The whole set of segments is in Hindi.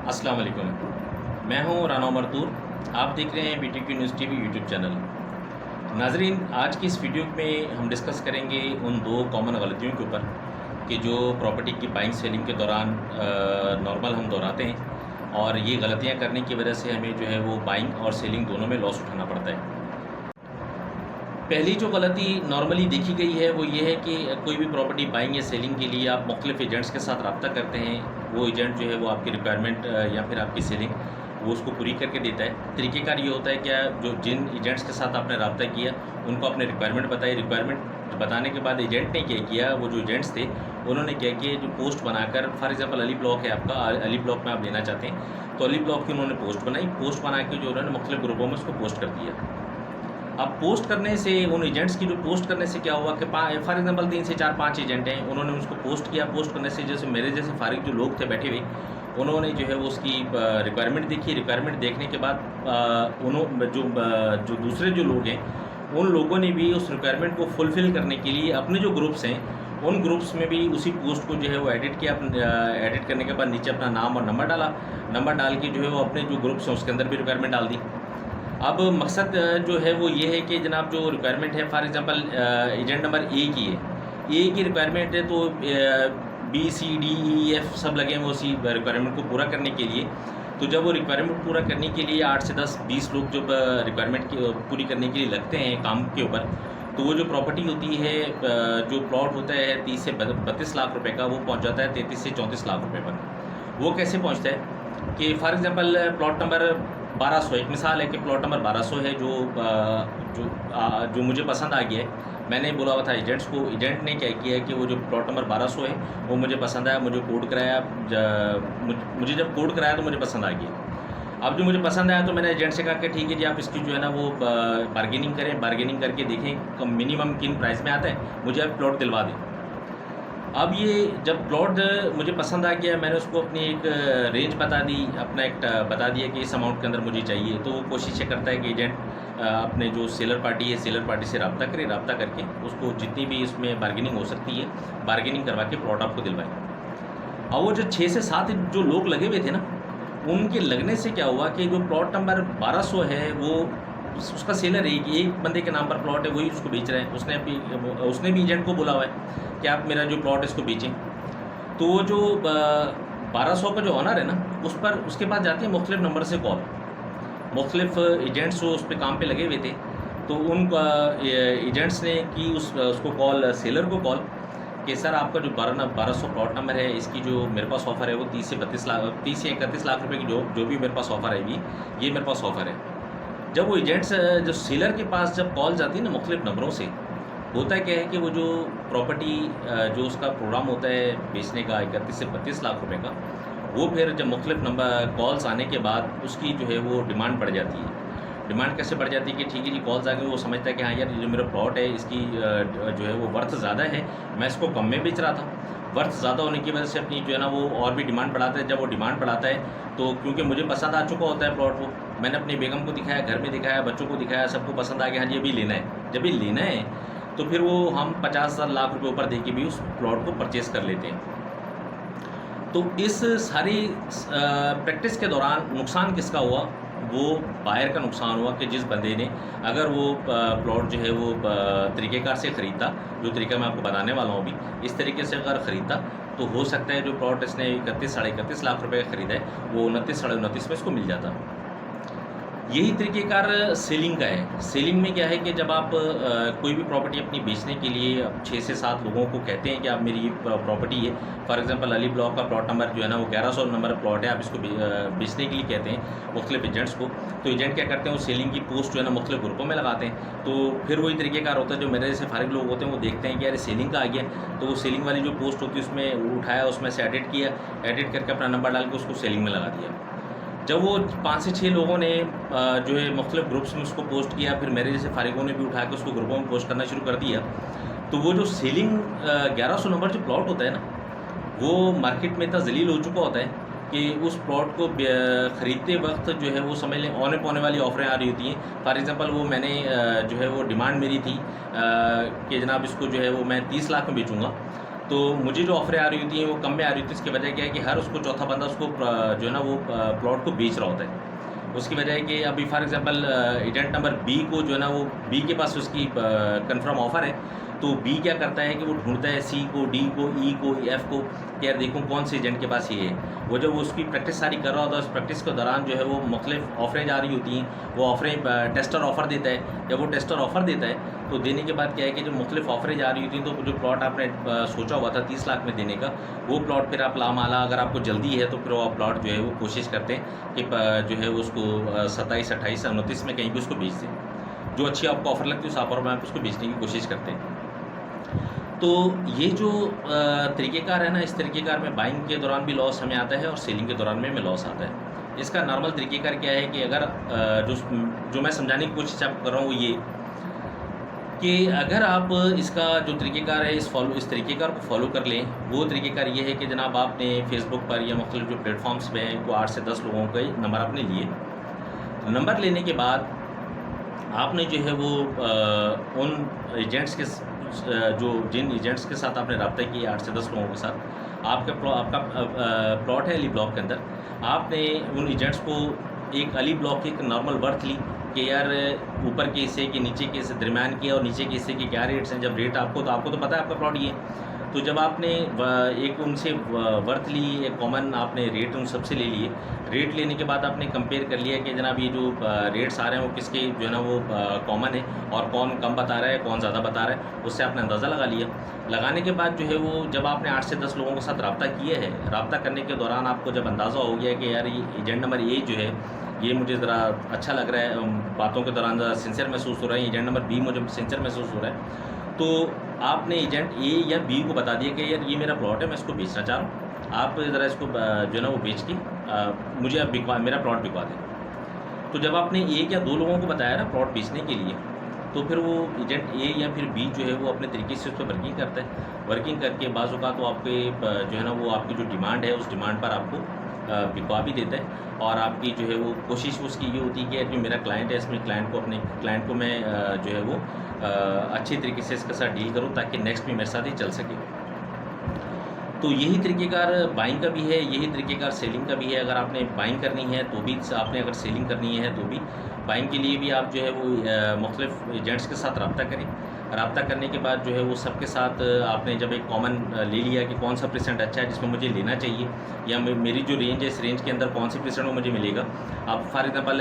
अस्सलाम वालेकुम। मैं हूं राना मरतूर। आप देख रहे हैं BTQ news TV YouTube channel. नाजरीन, आज की इस वीडियो में हम डिस्कस करेंगे उन दो कॉमन गलतियों के ऊपर कि जो प्रॉपर्टी की बाइंग सेलिंग के दौरान नॉर्मल हम दोहराते हैं और ये गलतियां करने की वजह से हमें जो है वो बाइंग और सेलिंग दोनों में लॉस उठाना पड़ता है। पहली जो गलती नॉर्मली देखी गई है वो ये है कि कोई भी प्रॉपर्टी बाइंग या सेलिंग के लिए आप मुख्तलिफ एजेंट्स के साथ रब्ता करते हैं। वो एजेंट जो है वो आपकी रिक्वायरमेंट या फिर आपकी सेलिंग वो उसको पूरी करके देता है। तरीक़ेकार ये होता है क्या, जो जिन एजेंट्स के साथ आपने रब्ता किया उनको अपने रिक्वायरमेंट बताई। रिक्वायरमेंट बताने के बाद एजेंट ने क्या किया, वो जो एजेंट्स थे उन्होंने क्या किया, जो पोस्ट बनाकर फॉर एग्जांपल अली ब्लॉक है आपका, अली ब्लॉक में आप लेना चाहते हैं तो अली ब्लॉक की उन्होंने पोस्ट बनाई। पोस्ट बना के जो उन्होंने मुख्तलिफ ग्रुपों में उसको पोस्ट कर दिया। अब पोस्ट करने से उन एजेंट्स की जो पोस्ट करने से क्या हुआ कि फॉर एग्जांपल 3 से 4-5 एजेंट हैं, उन्होंने उसको पोस्ट किया। पोस्ट करने से जैसे मेरे जैसे फारिग जो लोग थे बैठे हुए, उन्होंने जो है वो उसकी रिक्वायरमेंट देखी। रिक्वायरमेंट देखने के बाद उन्होंने जो दूसरे जो लोग हैं उन लोगों ने भी उस रिक्वायरमेंट को फुलफ़िल करने के लिए अपने जो ग्रुप्स हैं उन ग्रुप्स में भी उसी पोस्ट को जो है वो एडिट किया। एडिट करने के बाद नीचे अपना नाम और नंबर डाला। नंबर डाल के जो है वो अपने जो ग्रुप्स हैं उसके अंदर भी रिक्वायरमेंट डाल दी। अब मकसद जो है वो ये है कि जनाब जो रिक्वायरमेंट है for example agent number A की है, ए की रिक्वायरमेंट है तो BCDEF सब लगे हैं वो उसी रिक्वायरमेंट को पूरा करने के लिए। तो जब वो रिक्वायरमेंट पूरा करने के लिए 8 से 10-20 लोग जब रिक्वायरमेंट की पूरी करने के लिए लगते हैं काम के ऊपर, तो वो जो प्रॉपर्टी होती है जो प्लॉट होता है 30 से 32 लाख रुपए का, वो पहुंच जाता है 33 से 34 लाख रुपए पर। वो कैसे पहुंचता है कि फॉर एग्जांपल प्लॉट नंबर 1200, एक मिसाल है कि प्लॉट नंबर 1200 है जो मुझे पसंद आ गया है। मैंने बोला हुआ था एजेंट्स को, एजेंट ने क्या किया कि वो जो प्लॉट नंबर 1200 है वो मुझे पसंद आया, मुझे कोड कराया। मुझे जब कोड कराया तो मुझे पसंद आ गया। अब जो मुझे पसंद आया तो मैंने एजेंट से कहा कि ठीक है जी, आप इसकी जो है ना वो बार्गेनिंग करें, बार्गेनिंग करके देखें मिनिमम किन प्राइस में आता है, मुझे आप प्लॉट दिलवा दें। अब ये जब प्लॉट मुझे पसंद आ गया, मैंने उसको अपनी एक रेंज बता दी, अपना एक बता दिया कि इस अमाउंट के अंदर मुझे चाहिए। तो वो कोशिश ये करता है कि एजेंट अपने जो सेलर पार्टी है, सेलर पार्टी से रब्ता करे, रब्ता करके उसको जितनी भी इसमें बार्गेनिंग हो सकती है बार्गेनिंग करवा के प्लॉट आपको दिलवाए। और वो जो 6 से 7 जो लोग लगे हुए थे ना, उनके लगने से क्या हुआ कि जो प्लॉट नंबर 1200 है वो उसका सेलर एक बंदे के नाम पर प्लॉट है, वही उसको बेच रहा है। उसने भी एजेंट को बोला हुआ है कि आप मेरा जो प्लॉट है इसको बेचें। तो वो जो 1200 का जो ऑनर है ना, उस पर उसके पास जाती है मुख्तलिफ नंबर से कॉल। मुख्तलिफ एजेंट्स जो उस पर काम पे लगे हुए थे, तो उन एजेंट्स ने की उसको कॉल, सेलर को कॉल कि सर आपका जो 1200 प्लॉट नंबर है, इसकी जो मेरे पास ऑफ़र है वो 30 से 31 लाख रुपए की जो भी मेरे पास ऑफ़र आएगी, ये मेरे पास ऑफ़र है। जब वो एजेंट्स जो सेलर के पास जब कॉल जाती है ना मुख्तलिफ नंबरों से, होता क्या है कि वो जो प्रॉपर्टी जो उसका प्रोग्राम होता है बेचने का 31 से 32 लाख रुपए का, वो फिर जब मुख्तलिफ नंबर कॉल्स आने के बाद उसकी जो है वो डिमांड बढ़ जाती है। डिमांड कैसे बढ़ जाती है कि ठीक है जी, कॉल्स आ गई, वो समझता है कि हाँ यार ये जो मेरा प्लॉट है इसकी जो है वो वर्थ ज़्यादा है, मैं इसको कम में बेच रहा था। वर्थ ज़्यादा होने की वजह से अपनी जो है ना वो और भी डिमांड बढ़ाता है। जब वो डिमांड बढ़ाता है तो क्योंकि मुझे पसंद आ चुका होता है प्लॉट, वो मैंने अपनी बेगम को दिखाया, घर में दिखाया, बच्चों को दिखाया, सबको पसंद आ गया, हाँ जी अभी लेना है। जब ये लेना है तो फिर वो हम 50,000 लाख रुपए ऊपर दे के भी उस प्लॉट को परचेज़ कर लेते हैं। तो इस सारी प्रैक्टिस के दौरान नुकसान किसका हुआ? वो बायर का नुकसान हुआ कि जिस बंदे ने अगर वो प्लॉट जो है वो तरीक़ेकार से ख़रीदता, जो तरीका मैं आपको बताने वाला हूँ अभी, इस तरीके से अगर ख़रीदता तो हो सकता है जो प्लॉट इसने 31-31.5 लाख रुपए का ख़रीदा है वो 29-29.5 में इसको मिल जाता। यही तरीक़ेकार सेलिंग का है। सेलिंग में क्या है कि जब आप कोई भी प्रॉपर्टी अपनी बेचने के लिए 6 से 7 लोगों को कहते हैं कि आप मेरी ये प्रॉपर्टी है, फॉर एग्जांपल अली ब्लॉक का प्लॉट नंबर जो है ना वो 1100 नंबर प्लॉट है, आप इसको बेचने के लिए कहते हैं मुख्तलिफ एजेंट्स को। तो एजेंट क्या करते हैं, वो सेलिंग की पोस्ट जो है ना मुख्तलिफ ग्रुपों में लगाते हैं। तो फिर वही तरीक़ेकार होता है, जो मेरे जैसे फारिग लोग होते हैं वो देखते हैं कि यार सेलिंग का आ गया, तो वो सेलिंग वाली जो पोस्ट होती है उसमें उठाया, उसमें से एडिट किया, एडिट करके अपना नंबर डाल के उसको सेलिंग में लगा दिया। जब वो 5 से 6 लोगों ने जो है मुख्तलिफ ग्रुप्स में उसको पोस्ट किया, फिर मेरे जैसे फारिगों ने भी उठा के उसको ग्रुपों में पोस्ट करना शुरू कर दिया, तो वो जो सेलिंग 1100 नंबर जो प्लॉट होता है ना, वो मार्केट में इतना जलील हो चुका होता है कि उस प्लॉट को ख़रीदते वक्त जो है वो समझ लें औने पौने वाली ऑफ़रें आ रही होती हैं। फॉर एग्ज़ाम्पल वो मैंने जो है वो डिमांड मेरी थी कि जनाब इसको जो है वो मैं 30 लाख में बेचूँगा। तो मुझे जो ऑफरें आ रही होती हैं वो कम में आ रही होती है। इसकी वजह क्या है कि हर उसको चौथा बंदा उसको जो है ना वो प्लॉट को बेच रहा होता है। उसकी वजह है कि अभी for example agent number B को जो है ना वो बी के पास उसकी कंफर्म ऑफ़र है, तो बी क्या करता है कि वो ढूंढता है सी को, डी को, ई को, एफ़ को कि यार देखूँ कौन से एजेंट के पास ये है। वो जब उसकी प्रैक्टिस सारी कर रहा होता है, उस प्रैक्टिस के दौरान जो है वो मुख्तलिफ ऑफ़रें जा रही होती हैं, वो ऑफ़रें टेस्टर ऑफ़र देता है। जब वो टेस्टर ऑफ़र देता है तो देने के बाद क्या है कि जो मुख्तलिफ ऑफ़रें जा रही होती हैं, तो जो प्लॉट आपने सोचा हुआ था 30 लाख में देने का, वो प्लॉट फिर आप लामाला अगर आपको जल्दी है तो फिर वो प्लॉट जो है वो कोशिश करते हैं कि जो है उसको 27, 28, 29 में कहीं भी उसको बेच दें। जो अच्छी आपको ऑफ़र लगती है उस ऑफ़र में आप उसको बेचने की कोशिश करते हैं। तो ये जो तरीक़ेकार है ना, इस तरीक़ेकार में बाइंग के दौरान भी लॉस हमें आता है और सेलिंग के दौरान में हमें लॉस आता है। इसका नॉर्मल तरीक़ेकार क्या है कि अगर जो मैं समझाने की कोशिश आप कर रहा हूँ वो ये कि अगर आप इसका जो तरीक़ेकार है इस तरीक़ेकार को फ़ॉलो कर लें, वो तरीक़ेकार ये है कि जनाब आपने फ़ेसबुक पर या मुख्तलिफ़ जो प्लेटफ़ॉर्म्स पे हैं, वो 8 से 10 लोगों के नंबर आपने लिए। नंबर लेने के बाद आपने जो है वो उन एजेंट्स के जिन एजेंट्स के साथ आपने रब्ता किया 8 से 10 लोगों के साथ, आपका प्लॉट है अली ब्लॉक के अंदर, आपने उन एजेंट्स को एक अली ब्लॉक की एक नॉर्मल वर्थ ली कि यार ऊपर के हिस्से के, नीचे के हिस्से, दरमियान के और नीचे के हिस्से के क्या रेट्स हैं। जब रेट आपको तो पता है आपका प्लॉट ये है। तो जब आपने एक उनसे वर्थ ली, एक कॉमन आपने रेट उन सबसे ले लिए। रेट लेने के बाद आपने कंपेयर कर लिया कि जनाब ये जो रेट्स आ रहे हैं वो किसके जो है ना वो कॉमन है और कौन कम बता रहा है, कौन ज़्यादा बता रहा है, उससे आपने अंदाज़ा लगा लिया। लगाने के बाद जो है वो जब आपने 8 से 10 लोगों के साथ रब्ता किया है, रब्ता करने के दौरान आपको जब अंदाज़ा हो गया कि यार ये एजेंट नंबर ए जो है ये मुझे ज़रा अच्छा लग रहा है, बातों के दौरान ज़रा सिंसियर महसूस हो रहा है, एजेंट नंबर बी मुझे सिंसियर महसूस हो रहा है, तो आपने एजेंट ए या बी को बता दिया कि यार ये मेरा प्लॉट है, मैं इसको बेचना चाह रहा हूँ, आप ज़रा इसको जो है ना वो बेच के मुझे आप मेरा प्लॉट बिकवा दें। तो जब आपने एक या दो लोगों को बताया ना प्लॉट बेचने के लिए, तो फिर वो एजेंट ए या फिर बी जो है वो अपने तरीके से उस पर वर्किंग करता है। वर्किंग करके बाज़ औक़ात तो आपके जो है ना वो आपकी जो डिमांड है उस डिमांड पर आपको बिकवा भी देता है। और आपकी जो है वो कोशिश उसकी ये होती है कि जो मेरा क्लाइंट है, इसमें अपने क्लाइंट को मैं जो है वो अच्छी तरीके से इसके साथ डील करूँ ताकि नेक्स्ट भी मेरे साथ ही चल सके। तो यही तरीक़ेकार बाइंग का भी है, यही तरीक़ेकार सेलिंग का भी है। अगर आपने बाइंग करनी है तो भी, आपने अगर सेलिंग करनी है तो भी, बाइंग के लिए भी आप जो है वो मुख्तलिफ़ एजेंट्स के साथ रब्ता करें। रब्ता करने के बाद जो है वो सबके साथ आपने जब एक कॉमन ले लिया कि कौन सा परसेंट अच्छा है जिसमें मुझे लेना चाहिए, या मेरी जो रेंज है इस रेंज के अंदर कौन सी परसेंट वो मुझे मिलेगा। आप फॉर एग्जांपल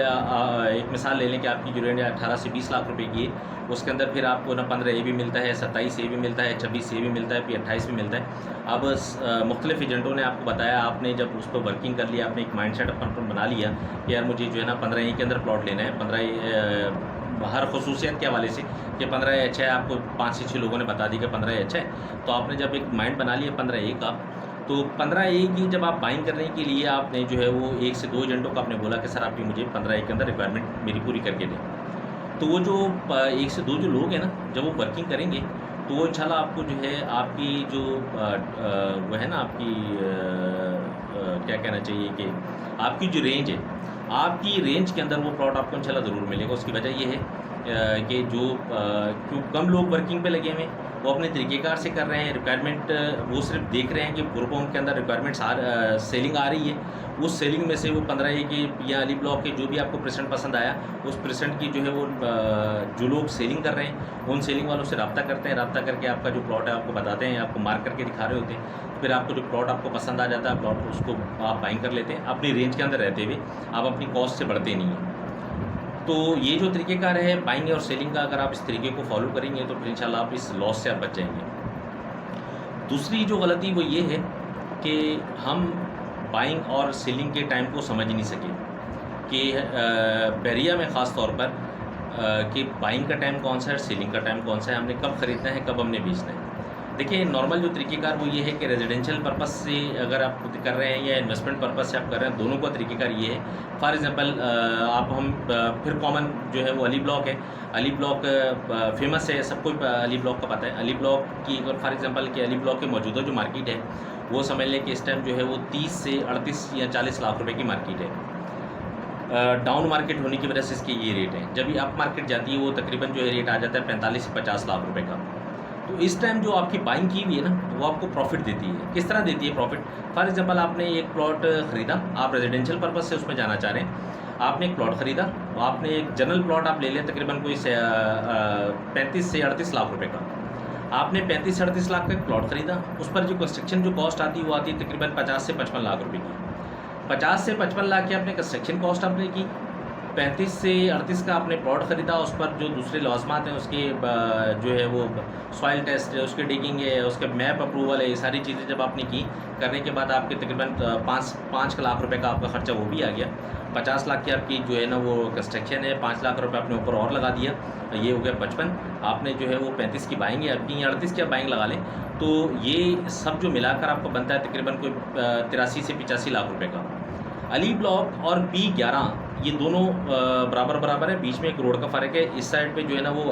एक मिसाल ले लें कि आपकी जो रेंज है 18 से 20 लाख रुपए की है, उसके अंदर फिर आपको ना 15 ए भी मिलता है, 27 ए भी मिलता है, 26 ए भी मिलता है, फिर 28 भी मिलता है। अब मुख्तलिफ एजेंटों ने आपको बताया, आपने जब उस पर वर्किंग कर लिया, आपने एक माइंडसेट अपन बना लिया कि यार मुझे जो है ना 15 ए के अंदर प्लॉट लेना है। 15 हर खसूसियत के हवाले से कि 15 ए अच्छा है, आपको 5 से 6 लोगों ने बता दी कि 15 ए अच्छा है, तो आपने जब एक माइंड बना लिया 15 ए का, तो 15 ए की जब आप बाइंग करने के लिए आपने जो है वो 1 से 2 एजेंटों को आपने बोला कि सर आप ये मुझे 15 ए के अंदर रिक्वायरमेंट मेरी पूरी करके दें। तो वो जो 1 से 2 जो लोग हैं ना, जब वो वर्किंग करेंगे तो वो इंशाल्लाह आपको जो है आपकी जो वो है ना आपकी क्या कहना चाहिए कि आपकी जो रेंज है, आपकी रेंज के अंदर वो प्लॉट आपको इंशाल्लाह ज़रूर मिलेगा। उसकी वजह ये है कि जो क्यों कम लोग वर्किंग पे लगे हुए हैं, वो अपने तरीक़ेकार से कर रहे हैं। रिक्वायरमेंट वो सिर्फ देख रहे हैं कि ग्रुप होम के अंदर रिक्वायरमेंट्स सेलिंग आ रही है, उस सेलिंग में से वो 15 ए के या अली ब्लॉक के जो भी आपको परसेंट पसंद आया, उस परसेंट की जो है वो जो लोग सेलिंग कर रहे हैं उन सेलिंग वालों से रब्ता करते हैं। रब्ता करके आपका जो प्लॉट है आपको बताते हैं, आपको मार्क करके दिखा रहे होते हैं। फिर आपको जो प्लॉट आपको पसंद आ जाता है, प्लॉट उसको आप बाइंग कर लेते हैं। अपनी रेंज के अंदर रहते हुए आप अपनी कॉस्ट से बढ़ते नहीं हैं। तो ये जो तरीक़ेकार है बाइंग और सेलिंग का, अगर आप इस तरीके को फॉलो करेंगे तो फिर इंशाल्लाह आप इस लॉस से आप बच जाएंगे। दूसरी जो गलती वो ये है कि हम बाइंग और सेलिंग के टाइम को समझ नहीं सके कि बहरिया में ख़ास तौर पर कि बाइंग का टाइम कौन सा है, सेलिंग का टाइम कौन सा है, हमने कब ख़रीदना है, कब हमने बेचना है। देखिए नॉर्मल जो तरीक़ेकार वो ये है कि रेजिडेंशियल पर्पस से अगर आप कर रहे हैं या इन्वेस्टमेंट पर्पस से आप कर रहे हैं, दोनों का तरीक़ेकार ये है। फॉर एग्ज़ाम्पल फिर कॉमन जो है वो अली ब्लॉक है। अली ब्लॉक फेमस है, सबको अली ब्लॉक का पता है। अली ब्लॉक की अगर फॉर एग्ज़ाम्पल कि अली ब्लॉक की मौजूदा जो मार्केट है वो समझ लें कि इस टाइम जो है वो 30 से 38 या 40 लाख रुपए की मार्केट है। डाउन मार्केट होने की वजह से इसके ये रेट हैं। जब ये अप मार्केट जाती है वो तकरीबन जो है रेट आ जाता है 45 से 50 लाख रुपए का। तो इस टाइम जो आपकी बाइंग की हुई है ना, वो आपको प्रॉफिट देती है। किस तरह देती है प्रॉफिट? फॉर एग्जांपल आपने एक प्लॉट ख़रीदा, आप रेजिडेंशियल पर्पज़ से उसमें जाना चाह रहे हैं। आपने एक प्लॉट ख़रीदा, आपने एक जनरल प्लॉट आप ले लें तकरीबन कोई 35 से 38 लाख रुपए का। आपने 35 से 38 लाख का एक प्लॉट ख़रीदा, उस पर जो कंस्ट्रक्शन जो कॉस्ट आती है वो आती है तकरीबन 50 से 55 लाख रुपए की। 50 से 55 लाख की आपने कंस्ट्रक्शन कॉस्ट आपने की, 35 से 38 का आपने प्लॉट ख़रीदा, उस पर जो दूसरे लॉज़मात हैं उसके जो है वो सॉइल टेस्ट है, उसके डिगिंग है, उसके मैप अप्रूवल है, ये सारी चीज़ें जब आपने की, करने के बाद आपके तकरीबन 5 लाख रुपए का आपका ख़र्चा वो भी आ गया। 50 लाख की आपकी जो है ना वो कंस्ट्रक्शन है, 5 लाख रुपए आपने ऊपर और लगा दिया, ये हो गया 55। आपने जो है वो 35 की बाइंग है आपकी, 38 की आप बाइंग लगा लें, तो ये सब जो मिलाकर आपको बनता है तकरीबन कोई 83 से 85 लाख रुपए का। अली ब्लॉक और P11 ये दोनों बराबर है, बीच में 1 करोड़ का फ़र्क है। इस साइड पे जो है ना वो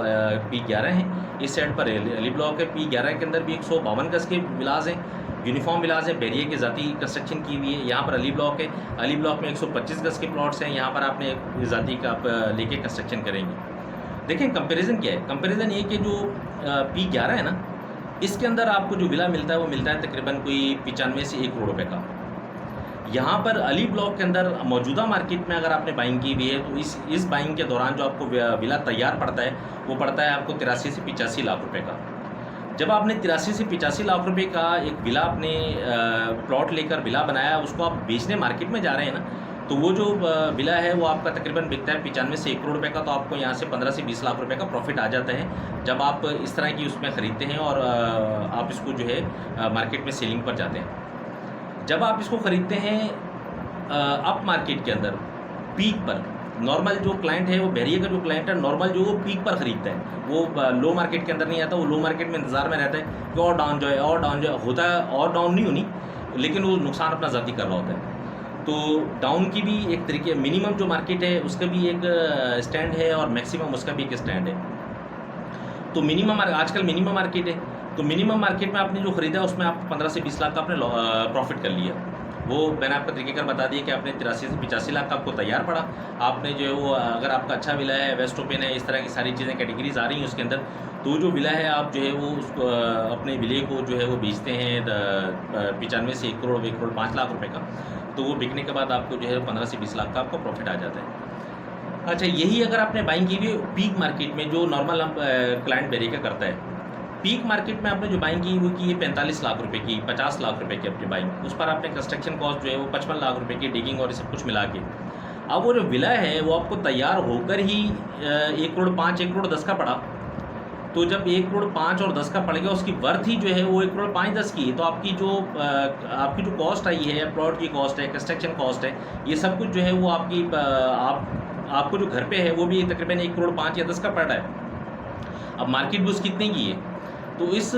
P11 है, इस साइड पर अली ब्लॉक है। P11 के अंदर भी 152 गज़ के विलास हैं, यूनिफॉर्म विलास है, बैरियर की ज़ाती कंस्ट्रक्शन की हुई है। यहाँ पर अली ब्लॉक है, अली ब्लॉक में 125 गज़ के प्लॉट्स हैं, यहाँ पर आपने ज़ाती का आप लेके कंस्ट्रक्शन करेंगे। देखें कंपैरिजन क्या है, कंपैरिजन ये कि जो P11 है ना, इसके अंदर आपको जो विला मिलता है वो मिलता है तकरीबन कोई 95 से 1 करोड़ रुपए का। यहाँ पर अली ब्लॉक के अंदर मौजूदा मार्केट में अगर आपने बाइंग की हुई है तो इस बाइंग के दौरान जो आपको विला तैयार पड़ता है वो पड़ता है आपको 83 से 85 लाख रुपए का। जब आपने 83 से 85 लाख रुपए का एक विला अपने प्लॉट लेकर विला बनाया, उसको आप बेचने मार्केट में जा रहे हैं ना, तो वो जो विला है वो आपका तकरीबन बिकता है 95 से 1 करोड़ रुपए का। तो आपको यहाँ से 15 से 20 लाख रुपए का प्रॉफिट आ जाता है जब आप इस तरह की उसमें ख़रीदते हैं और आप इसको जो है मार्केट में सेलिंग पर जाते हैं। जब आप इसको ख़रीदते हैं अप मार्केट के अंदर पीक पर, नॉर्मल जो क्लाइंट है वो बैरियर का जो क्लाइंट है नॉर्मल जो वो पीक पर ख़रीदता है, वो लो मार्केट के अंदर नहीं आता, वो लो मार्केट में इंतज़ार में रहता है कि और डाउन जो है और डाउन जो है होता है, और डाउन नहीं होनी, लेकिन वो नुकसान अपना ज़ाती कर रहा होता है। तो डाउन की भी एक तरीके, मिनिमम जो मार्केट है उसका भी एक स्टैंड है और मैक्सिमम उसका भी एक स्टैंड है। तो मिनिमम आजकल मिनिमम मार्केट है, तो मिनिमम मार्केट में आपने जो ख़रीदा उसमें आप 15 से 20 लाख का आपने प्रॉफिट कर लिया। वो मैंने आपका तरीक़ेकार बता दिया कि आपने 83 से 85 लाख का आपको तैयार पड़ा। आपने जो है वो अगर आपका अच्छा विला है, वेस्ट ओपन है, इस तरह की सारी चीज़ें कैटेगरीज आ रही हैं उसके अंदर, तो जो विला है आप जो है वो उसको अपने विले को जो है वो बेचते हैं 95 से 1 करोड़ 1 करोड़ 5 लाख रुपए का, तो वो बिकने के बाद आपको जो है 15 से 20 लाख का आपको प्रॉफिट आ जाता है। अच्छा, यही अगर आपने बाइंग की हुई पीक मार्केट में जो नॉर्मल हम क्लाइंट बेरिका करता है, पीक मार्केट में आपने जो बाइंग की वो की है 45 लाख रुपए की, 50 लाख रुपए की अपनी बाइंग, उस पर आपने कंस्ट्रक्शन कॉस्ट जो है वो 55 लाख रुपए की, डिगिंग और ये सब कुछ मिला के। अब वो जो विला है वो आपको तैयार होकर ही 1 करोड़ 5 1 करोड़ 10 का पड़ा। तो जब 1 करोड़ 5 और 10 का पड़ गया, उसकी वर्थ ही जो है वो 1 करोड़ 5 10 की है। तो आपकी जो कॉस्ट आई है, प्लॉट की कॉस्ट है, कंस्ट्रक्शन कॉस्ट है, ये सब कुछ जो है वो आपकी आपको जो घर पे है वो भी तकरीबन 1 करोड़ 5 या 10 का पड़ रहा है। अब मार्केट भी उसकी कितने की है, तो इस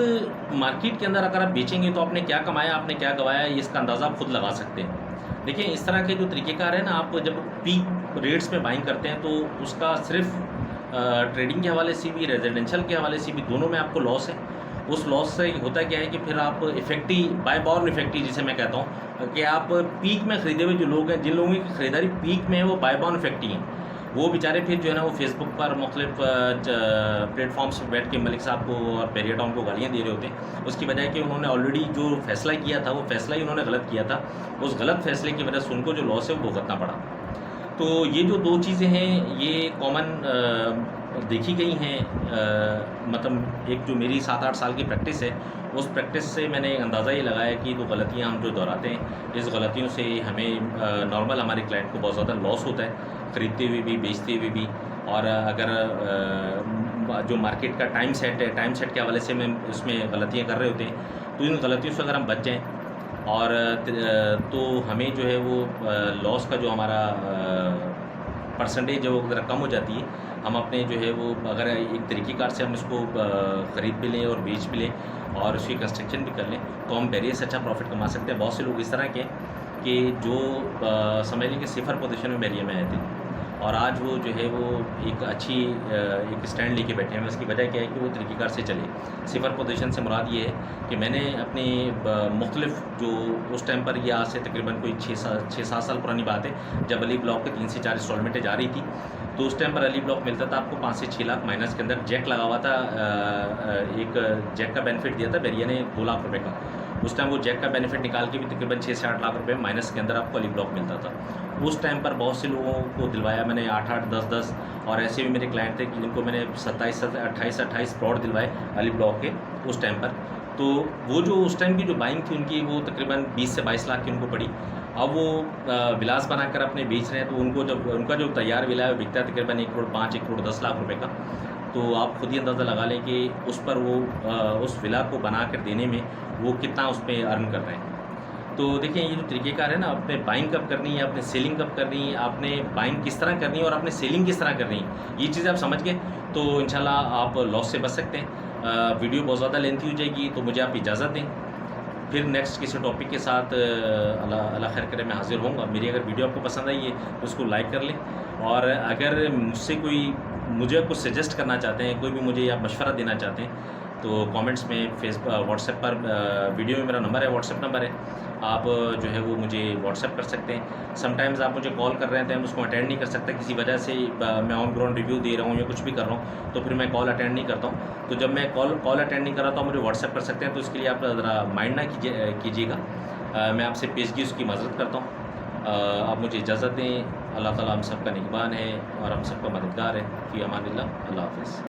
मार्केट के अंदर अगर आप बेचेंगे तो आपने क्या कमाया, आपने क्या गवाया, इसका अंदाज़ा आप खुद लगा सकते हैं। देखिए, इस तरह के जो तरीक़ेकार है ना, आप जब पीक रेट्स में बाइंग करते हैं तो उसका सिर्फ ट्रेडिंग के हवाले से भी, रेजिडेंशियल के हवाले से भी, दोनों में आपको लॉस है। उस लॉस से होता क्या है कि फिर आप इफेक्टी बाय बॉर्न इफेक्टी जिसे मैं कहता हूँ कि आप पीक में ख़रीदे हुए जो लोग हैं, जिन लोगों की ख़रीदारी पीक में है, वो बाय बॉर्न इफेक्टी हैं। वो बेचारे फिर जो है ना वो फेसबुक पर मुख्तलिफ प्लेटफॉर्म्स पर बैठ के मलिक साहब को और पेरिया टाउन को गालियाँ दे रहे होते हैं, उसकी वजह कि उन्होंने ऑलरेडी जो फैसला किया था वो फैसला ही उन्होंने गलत किया था। उस गलत फैसले की वजह से उनको जो लॉस है वो भुगतना पड़ा। तो ये जो 2 चीज़ें हैं ये कॉमन देखी गई हैं। मतलब एक जो मेरी 7-8 साल की प्रैक्टिस है, उस प्रैक्टिस से मैंने अंदाज़ा ये लगाया कि जो गलतियाँ हम जो दोहराते हैं, इस गलतियों से हमें नॉर्मल हमारे क्लाइंट को बहुत ज़्यादा लॉस होता है, ख़रीदते हुए भी, बेचते हुए भी। और अगर जो मार्केट का टाइम सेट है, टाइम सेट के हवाले से हम उसमें गलतियाँ कर रहे होते हैं, तो इन गलतियों से अगर हम बच जाएँ और तो हमें जो है वो लॉस का जो हमारा परसेंटेज है वो ज़रा कम हो जाती है। हम अपने जो है वो अगर एक तरीक़ेकार से हम इसको ख़रीद भी लें और बेच भी लें और उसकी कंस्ट्रक्शन भी कर लें, तो हम बैरियर से अच्छा प्रॉफिट कमा सकते हैं। बहुत से लोग इस तरह के कि जो समझ लें कि सिफर पोजीशन में बैरियर में आए थे और आज वो जो है वो एक अच्छी एक स्टैंड लेके बैठे हैं। उसकी वजह क्या है कि वो तरीक़ेकार से चले। सिफर पोजीशन से मुराद ये है कि मैंने अपने मुख्तलिफ जो उस टाइम पर, ये आज से तकरीबन कोई 6-7 साल पुरानी बात है, जब अली ब्लॉक के 3 से 4 इंस्टॉलमेंटें जा रही थी, तो उस टाइम पर अली ब्लॉक मिलता था आपको 5 से 6 लाख माइनस के अंदर। जैक लगा हुआ था, एक जैक का बेनिफिट दिया था बैरिया ने 2 लाख रुपए का। उस टाइम वो जैक का बेनिफिट निकाल के भी तकरीबन 6 से 8 लाख रुपए माइनस के अंदर आपको अली ब्लॉक मिलता था। उस टाइम पर बहुत से लोगों को दिलवाया मैंने 8-8, 10-10, और ऐसे भी मेरे क्लाइंट थे कि जिनको मैंने 27-28 प्लॉट दिलवाए अली ब्लॉक के उस टाइम पर। तो वो जो उस टाइम की जो बाइंग थी उनकी, वो तकरीबन 20 से 22 लाख की उनको पड़ी। अब वो विलास बनाकर अपने बेच रहे हैं, तो उनको जब उनका जो तैयार विला है वो बिकता है तकरीबन 1 करोड़ 5, 1 करोड़ 10 लाख रुपए का। तो आप खुद ही अंदाज़ा लगा लें कि उस पर वो उस विला को बना कर देने में वो कितना उस पर अर्न कर रहे हैं। तो देखिए, ये जो तरीक़ेकार है ना, आपने बाइंग कब करनी है, आपने सेलिंग कब करनी है, आपने बाइंग किस तरह करनी है और आपने सेलिंग किस तरह करनी है, ये चीज़ें आप समझ गए तो इंशाल्लाह आप लॉस से बच सकते हैं। वीडियो बहुत ज़्यादा लेंथी हो जाएगी, तो मुझे आप इजाज़त दें। फिर नेक्स्ट किसी टॉपिक के साथ अल्लाह खैर करे मैं हाज़िर होऊंगा। मेरी अगर वीडियो आपको पसंद आई है तो उसको लाइक कर लें, और अगर मुझे कुछ सजेस्ट करना चाहते हैं, कोई भी मुझे आप मशवरा देना चाहते हैं, तो कमेंट्स में व्हाट्सएप पर, वीडियो में मेरा नंबर है, व्हाट्सएप नंबर है, आप जो है वो मुझे व्हाट्सएप कर सकते हैं। समटाइम्स आप मुझे कॉल कर रहे हैं तो मैं उसको अटेंड नहीं कर सकता किसी वजह से, मैं ऑन ग्राउंड रिव्यू दे रहा हूँ या कुछ भी कर रहा हूँ, तो फिर मैं कॉल अटेंड नहीं करता हूँ। तो जब मैं कॉल अटेंड नहीं कर रहा तो आप मुझे व्हाट्सएप कर सकते हैं, तो इसके लिए आप ज़रा माइंड ना कीजिएगा। मैं आपसे पेशगी उसकी माज़रत करता हूँ। आप मुझे इजाज़त दें। अल्लाह ताला हम सबका निगहबान है और हम सबका मददगार है। फ़ी अमानिल्लाह। अल्लाह हाफ़िज़।